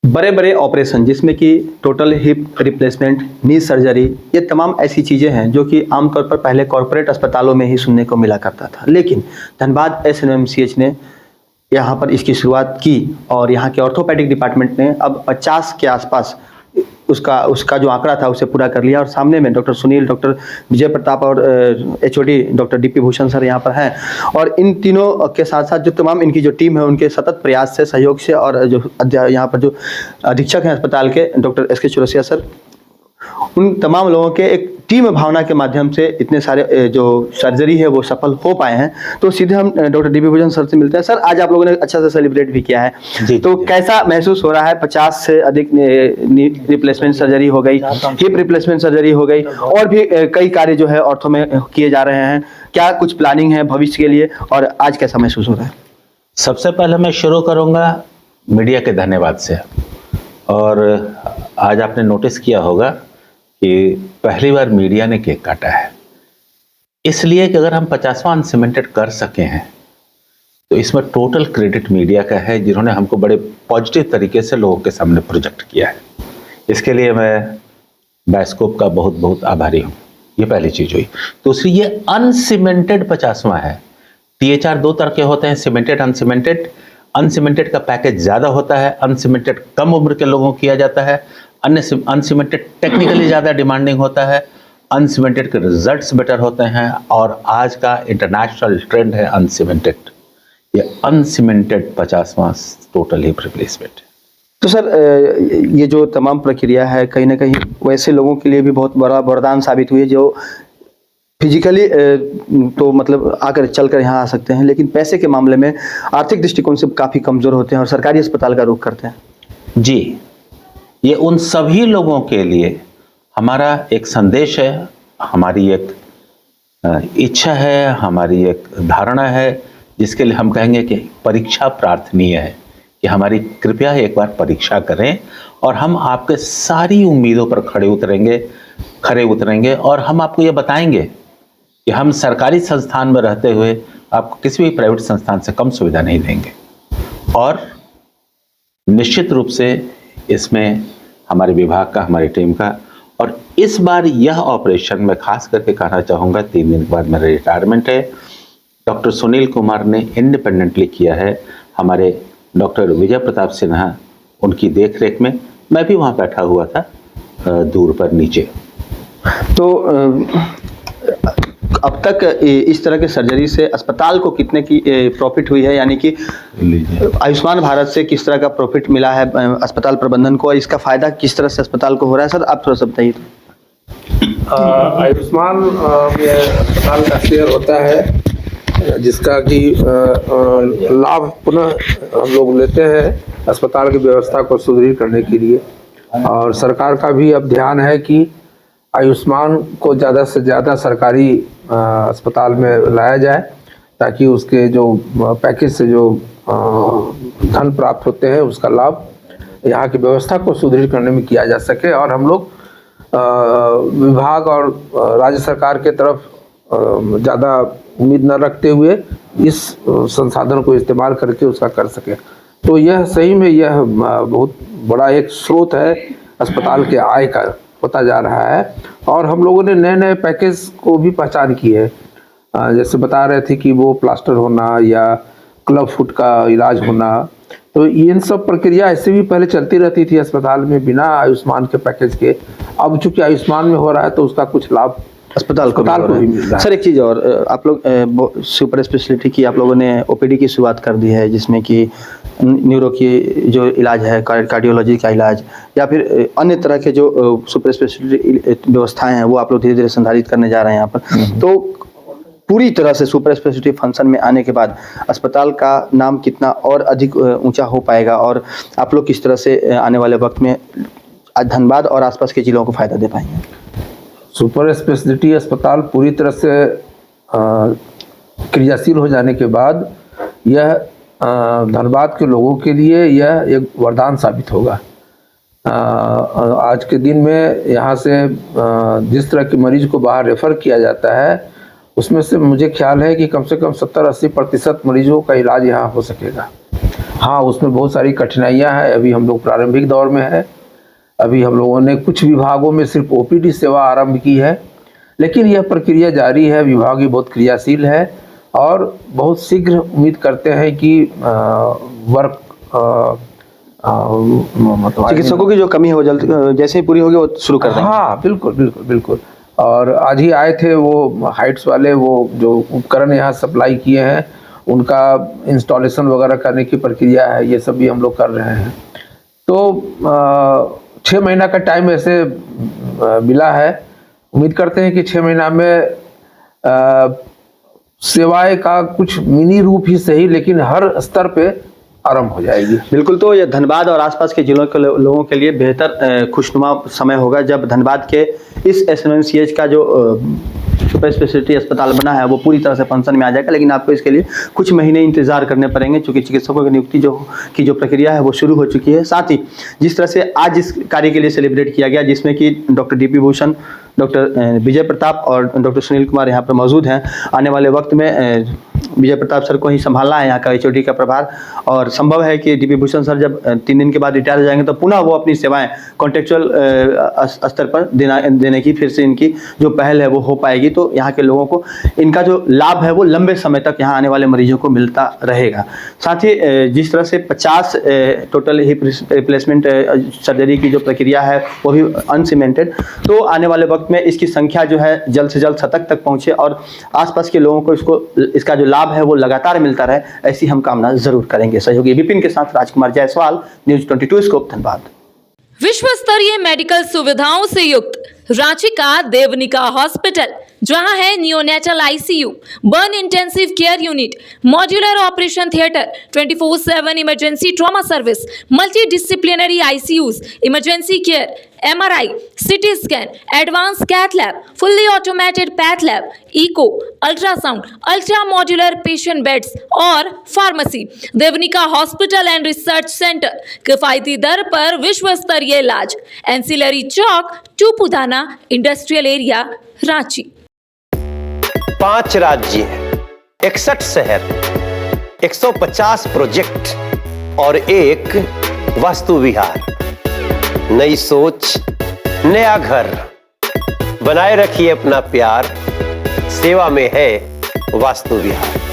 बड़े बड़े ऑपरेशन जिसमें कि टोटल हिप रिप्लेसमेंट, नी सर्जरी, ये तमाम ऐसी चीज़ें हैं जो कि आमतौर पर पहले कॉरपोरेट अस्पतालों में ही सुनने को मिला करता था। लेकिन धनबाद एसएनएमसीएच ने यहाँ पर इसकी शुरुआत की और यहाँ के ऑर्थोपेडिक डिपार्टमेंट ने अब 50 के आसपास उसका जो आंकड़ा था उसे पूरा कर लिया। और सामने में डॉक्टर सुनील, डॉक्टर विजय प्रताप और HOD doctor DP Bhushan sir यहाँ पर हैं। और इन तीनों के साथ साथ जो तमाम इनकी जो टीम है उनके सतत प्रयास से, सहयोग से, और जो यहाँ पर जो अधीक्षक हैं अस्पताल के डॉक्टर एस के चौरसिया सर, उन तमाम लोगों के एक टीम भावना के माध्यम से इतने सारे जो सर्जरी है वो सफल हो पाए हैं। तो सीधे हम डॉक्टर डीपी भूषण सर से मिलते हैं। सर, आज आप लोगों ने अच्छा से सेलिब्रेट भी किया है, तो कैसा महसूस हो रहा है? 50 से अधिक रिप्लेसमेंट सर्जरी हो गई, हिप रिप्लेसमेंट सर्जरी हो गई, और भी कई कार्य जो है ऑर्थो में किए जा रहे हैं। क्या कुछ प्लानिंग है भविष्य के लिए, और आज कैसा महसूस हो रहा है? सबसे पहले मैं शुरू करूंगा मीडिया के धन्यवाद से। और आज आपने नोटिस किया होगा कि पहली बार मीडिया ने केक काटा है, इसलिए कि अगर हम 50वां अनसीमेंटेड कर सके हैं तो इसमें टोटल क्रेडिट मीडिया का है, जिन्होंने हमको बड़े पॉजिटिव तरीके से लोगों के सामने प्रोजेक्ट किया है। इसके लिए मैं बायोस्कोप का बहुत बहुत आभारी हूँ। ये पहली चीज हुई। दूसरी, ये अनसीमेंटेड 50वां है। THR 2 तरह के होते हैं, सीमेंटेड, अनसीमेंटेड। अनसीमेंटेड का पैकेज ज़्यादा होता है, अनसीमेंटेड कम उम्र के लोगों को किया जाता है, अनसीमेंटेड टेक्निकली ज़्यादा डिमांडिंग होता है, अनसीमेंटेड के रिजल्ट्स बेटर होते हैं, और आज का इंटरनेशनल ट्रेंड है अनसीमेंटेड। ये अनसीमेंटेड 50वां टोटल हिप रिप्लेसमेंट। तो सर, ये जो तमाम प्रक्रिया है कहीं ना कहीं वैसे लोगों के लिए भी बहुत बड़ा वरदान साबित हुई है जो फिजिकली तो मतलब आकर चलकर यहाँ आ सकते हैं, लेकिन पैसे के मामले में आर्थिक दृष्टिकोण से काफ़ी कमज़ोर होते हैं और सरकारी अस्पताल का रुख करते हैं। जी, ये उन सभी लोगों के लिए हमारा एक संदेश है, हमारी एक इच्छा है, हमारी एक धारणा है, जिसके लिए हम कहेंगे कि परीक्षा प्रार्थनीय है, कि हमारी कृपया एक बार परीक्षा करें और हम आपके सारी उम्मीदों पर खरे उतरेंगे और हम आपको ये बताएंगे कि हम सरकारी संस्थान में रहते हुए आपको किसी भी प्राइवेट संस्थान से कम सुविधा नहीं देंगे। और निश्चित रूप से इसमें हमारे विभाग का, हमारी टीम का, और इस बार यह ऑपरेशन मैं खास करके कहना चाहूँगा, 3 दिन के बाद मेरा रिटायरमेंट है, डॉक्टर सुनील कुमार ने इंडिपेंडेंटली किया है। हमारे डॉक्टर विजय प्रताप सिन्हा उनकी देखरेख में, मैं भी वहाँ बैठा हुआ था दूर पर नीचे। तो अब तक इस तरह के सर्जरी से अस्पताल को कितने की प्रॉफिट हुई है, यानी कि आयुष्मान भारत से किस तरह का प्रॉफिट मिला है अस्पताल प्रबंधन को, और इसका फायदा किस तरह से अस्पताल को हो रहा है? सर, आप थोड़ा सा बताइए। आयुष्मान में अस्पताल का शेयर होता है, जिसका कि लाभ पुनः हम लोग लेते हैं अस्पताल की व्यवस्था को सुदृढ़ करने के लिए। और सरकार का भी अब ध्यान है कि आयुष्मान को ज़्यादा से ज़्यादा सरकारी अस्पताल में लाया जाए, ताकि उसके जो पैकेज से जो धन प्राप्त होते हैं उसका लाभ यहाँ की व्यवस्था को सुदृढ़ करने में किया जा सके। और हम लोग विभाग और राज्य सरकार के तरफ ज़्यादा उम्मीद न रखते हुए इस संसाधन को इस्तेमाल करके उसका कर सके। तो यह सही में यह बहुत बड़ा एक स्रोत है अस्पताल के आय का होता जा रहा है। और हम लोगों ने नए नए पैकेज को भी पहचान की है, जैसे बता रहे थे कि वो प्लास्टर होना या क्लब फुट का इलाज होना, तो इन सब प्रक्रिया ऐसे भी पहले चलती रहती थी अस्पताल में बिना आयुष्मान के पैकेज के। अब चूंकि आयुष्मान में हो रहा है तो उसका कुछ लाभ अस्पताल को भी मिल रहा है। सर, एक चीज़ और, आप लोग सुपर स्पेशलिटी की आप लोगों ने OPD की शुरुआत कर दी है, जिसमें कि न्यूरो की जो इलाज है, कार्डियोलॉजी का इलाज, या फिर अन्य तरह के जो सुपर स्पेशलिटी व्यवस्थाएं हैं वो आप लोग धीरे धीरे संधारित करने जा रहे हैं यहाँ पर। तो पूरी तरह से सुपर स्पेशलिटी फंक्शन में आने के बाद अस्पताल का नाम कितना और अधिक ऊंचा हो पाएगा, और आप लोग किस तरह से आने वाले वक्त में धनबाद और आसपास के जिलों को फायदा दे पाएंगे? सुपर स्पेशलिटी अस्पताल पूरी तरह से क्रियाशील हो जाने के बाद यह धनबाद के लोगों के लिए यह एक वरदान साबित होगा। आज के दिन में यहाँ से जिस तरह के मरीज को बाहर रेफ़र किया जाता है, उसमें से मुझे ख्याल है कि कम से कम 70-80% मरीजों का इलाज यहाँ हो सकेगा। हाँ, उसमें बहुत सारी कठिनाइयाँ हैं। अभी हम लोग प्रारंभिक दौर में है। अभी हम लोगों ने कुछ विभागों में सिर्फ ओपीडी सेवा आरंभ की है, लेकिन यह प्रक्रिया जारी है। विभाग भी बहुत क्रियाशील है और बहुत शीघ्र उम्मीद करते हैं कि वर्क मतलब चिकित्सकों की जो कमी है वो जल्द जैसे ही पूरी होगी वो शुरू कर देंगे। हाँ, बिल्कुल बिल्कुल बिल्कुल। और आज ही आए थे वो हाइट्स वाले, वो जो उपकरण यहाँ सप्लाई किए हैं उनका इंस्टॉलेशन वगैरह करने की प्रक्रिया है, ये सब भी हम लोग कर रहे हैं। तो 6 महीना का टाइम ऐसे मिला है। उम्मीद करते हैं कि 6 महीना में सेवाएं का कुछ मिनी रूप ही सही, लेकिन हर स्तर पे आरंभ हो जाएगी। बिल्कुल, तो ये धनबाद और आसपास के जिलों के लोगों के लिए बेहतर खुशनुमा समय होगा जब धनबाद के इस एसएनएमसीएच का जो सुपर स्पेशलिटी अस्पताल बना है वो पूरी तरह से फंक्शन में आ जाएगा। लेकिन आपको इसके लिए कुछ महीने इंतजार करने पड़ेंगे, क्योंकि चिकित्सकों की नियुक्ति जो प्रक्रिया है वो शुरू हो चुकी है। साथ ही जिस तरह से आज इस कार्य के लिए सेलिब्रेट किया गया, जिसमें कि doctor DP Bhushan, doctor Vijay Pratap और डॉक्टर सुनील कुमार यहाँ पर मौजूद हैं। आने वाले वक्त में विजय प्रताप सर को ही संभालना है यहाँ का एचओडी का प्रभार, और संभव है कि डीपी भूषण सर जब 3 दिन के बाद रिटायर हो जाएंगे तो पुनः वो अपनी सेवाएं कॉन्ट्रेक्चुअल स्तर पर देने की फिर से इनकी जो पहल है वो हो पाएगी। तो यहाँ के लोगों को इनका जो लाभ है वो लंबे समय तक यहाँ आने वाले मरीजों को मिलता रहेगा। साथ ही जिस तरह से 50 टोटल हिप रिप्लेसमेंट सर्जरी की जो प्रक्रिया है वो भी अनसीमेंटेड, तो आने वाले वक्त में इसकी संख्या जो है जल्द से जल्द शतक तक पहुँचे और आसपास के लोगों को इसका जो लाभ है वो लगातार मिलता रहे, ऐसी हम कामना जरूर करेंगे। सहयोगी विपिन के साथ राजकुमार जायसवाल, न्यूज 22 स्कोप, धनबाद। विश्व स्तरीय मेडिकल सुविधाओं से युक्त रांची का देवनिका हॉस्पिटल, जहां है neonatal ICU, burn intensive care unit, modular operation theatre, 24/7 emergency trauma service, multi disciplinary ICUs, emergency care, MRI, city scan, advance cath lab, fully automated path lab, echo, ultrasound, ultra modular patient beds और pharmacy. Devanika hospital and research centre, किफायती दर पर विश्व स्तरीय इलाज, ancillary चौक, Tupudana industrial area, Ranchi. 5 राज्य, 61 शहर, 150 प्रोजेक्ट और एक वास्तु विहार। नई सोच, नया घर। बनाए रखिए अपना प्यार, सेवा में है वास्तु विहार।